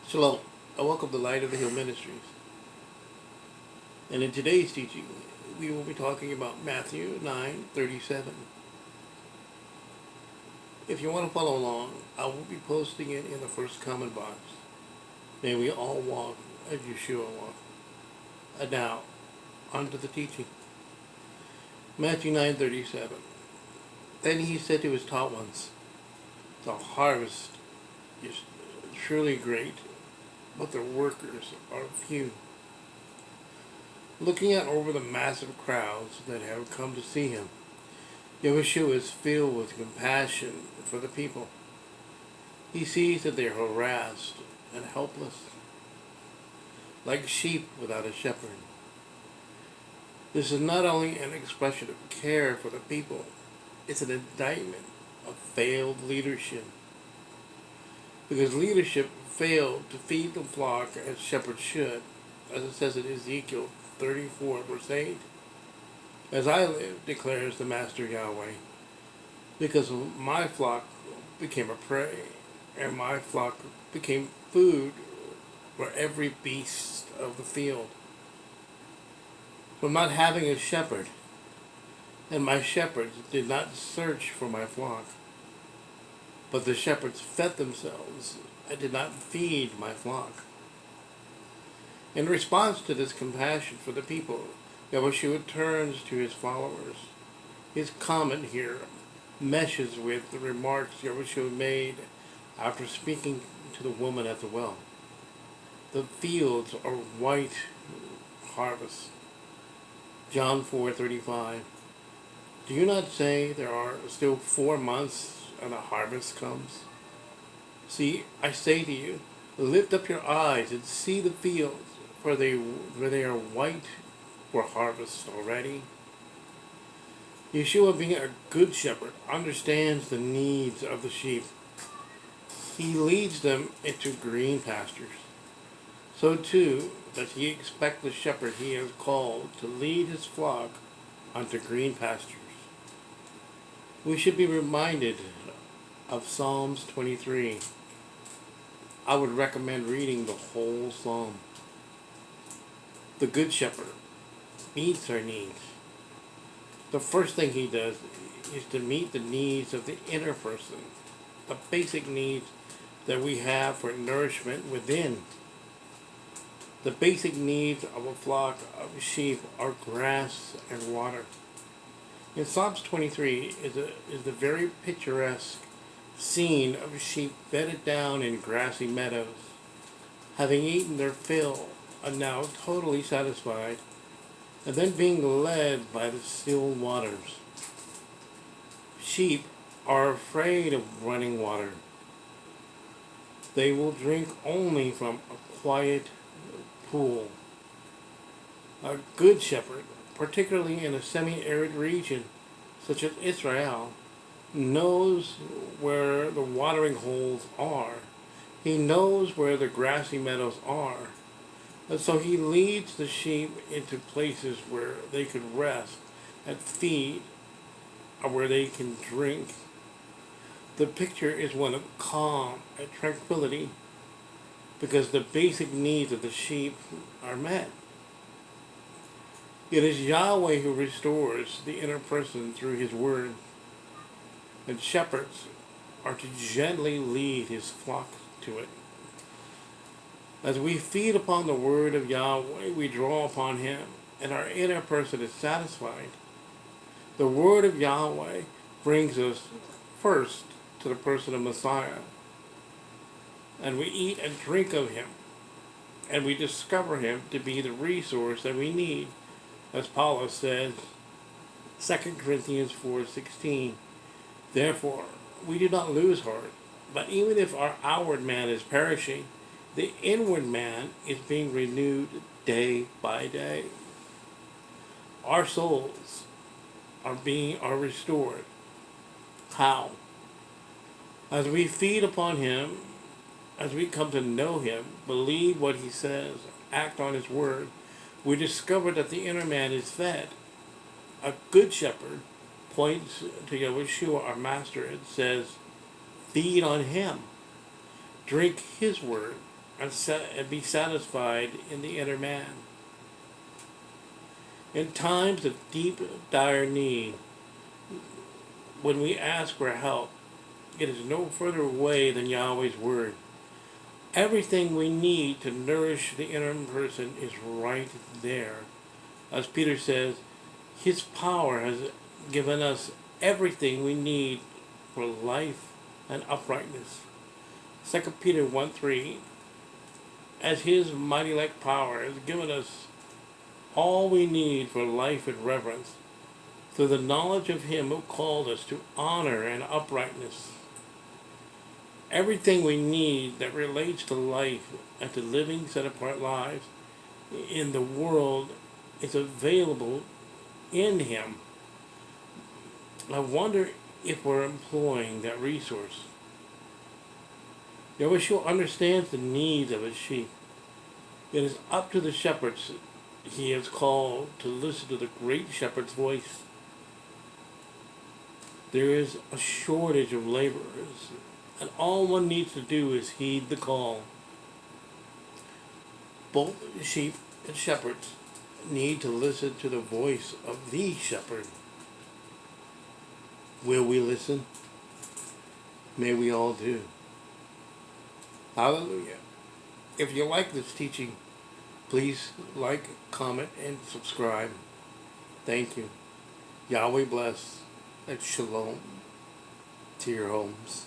Shalom, and welcome to Light of the Hill Ministries. And in today's teaching, we will be talking about Matthew 9:37. If you want to follow along, I will be posting it in the first comment box. May we all walk as Yeshua walked. And now, on to the teaching. Matthew 9:37. Then he said to his taught ones, the harvest is truly great, but the workers are few. Looking out over the massive crowds that have come to see him, Yeshua is filled with compassion for the people. He sees that they are harassed and helpless, like sheep without a shepherd. This is not only an expression of care for the people, it's an indictment of failed leadership. Because leadership failed to feed the flock as shepherds should, as it says in Ezekiel 34, verse 8. As I live, declares the Master Yahweh, because my flock became a prey, and my flock became food for every beast of the field. From not having a shepherd, and my shepherds did not search for my flock, but the shepherds fed themselves and did not feed my flock. In response to this compassion for the people, Yahushua turns to his followers. His comment here meshes with the remarks Yahushua made after speaking to the woman at the well. The fields are white harvest. John 4:35. Do you not say there are still 4 months and the harvest comes? See, I say to you, lift up your eyes and see the fields, for they are white for harvest already. Yeshua, being a good shepherd, understands the needs of the sheep. He leads them into green pastures. So too does he expect the shepherd he has called to lead his flock onto green pastures. We should be reminded of Psalms 23. I would recommend reading the whole psalm. The Good Shepherd meets our needs. The first thing he does is to meet the needs of the inner person, the basic needs that we have for nourishment within. The basic needs of a flock of sheep are grass and water. In Psalms 23 is the very picturesque scene of sheep bedded down in grassy meadows, having eaten their fill and now totally satisfied, and then being led by the still waters. Sheep are afraid of running water. They will drink only from a quiet pool. A good shepherd, particularly in a semi-arid region such as Israel, knows where the watering holes are. He knows where the grassy meadows are. And so he leads the sheep into places where they can rest and feed, or where they can drink. The picture is one of calm and tranquility, because the basic needs of the sheep are met. It is Yahweh who restores the inner person through his word, and shepherds are to gently lead his flock to it. As we feed upon the word of Yahweh, we draw upon him, and our inner person is satisfied. The word of Yahweh brings us first to the person of Messiah, and we eat and drink of him, and we discover him to be the resource that we need, as Paulus says, 2 Corinthians 4:16. Therefore, we do not lose heart, but even if our outward man is perishing, the inward man is being renewed day by day. Our souls are restored. How? As we feed upon him, as we come to know him, believe what he says, act on his word, we discover that the inner man is fed. A good shepherd points to Yeshua, our master, and says, feed on him. Drink his word. and be satisfied in the inner man. In times of deep, dire need, when we ask for help, it is no further away than Yahweh's word. Everything we need to nourish the inner person is right there. As Peter says, His power has given us everything we need for life and uprightness. 2 Peter 1:3, as His mighty like power has given us all we need for life and reverence, through the knowledge of Him who called us to honor and uprightness. Everything we need that relates to life and to living set-apart lives in the world is available in Him. I wonder if we're employing that resource. Yeshua understands the needs of His sheep. It is up to the shepherds He has called to listen to the great shepherd's voice. There is a shortage of laborers, and all one needs to do is heed the call. Both sheep and shepherds need to listen to the voice of the shepherd. Will we listen? May we all do. Hallelujah. If you like this teaching, please like, comment, and subscribe. Thank you. Yahweh bless, and shalom to your homes.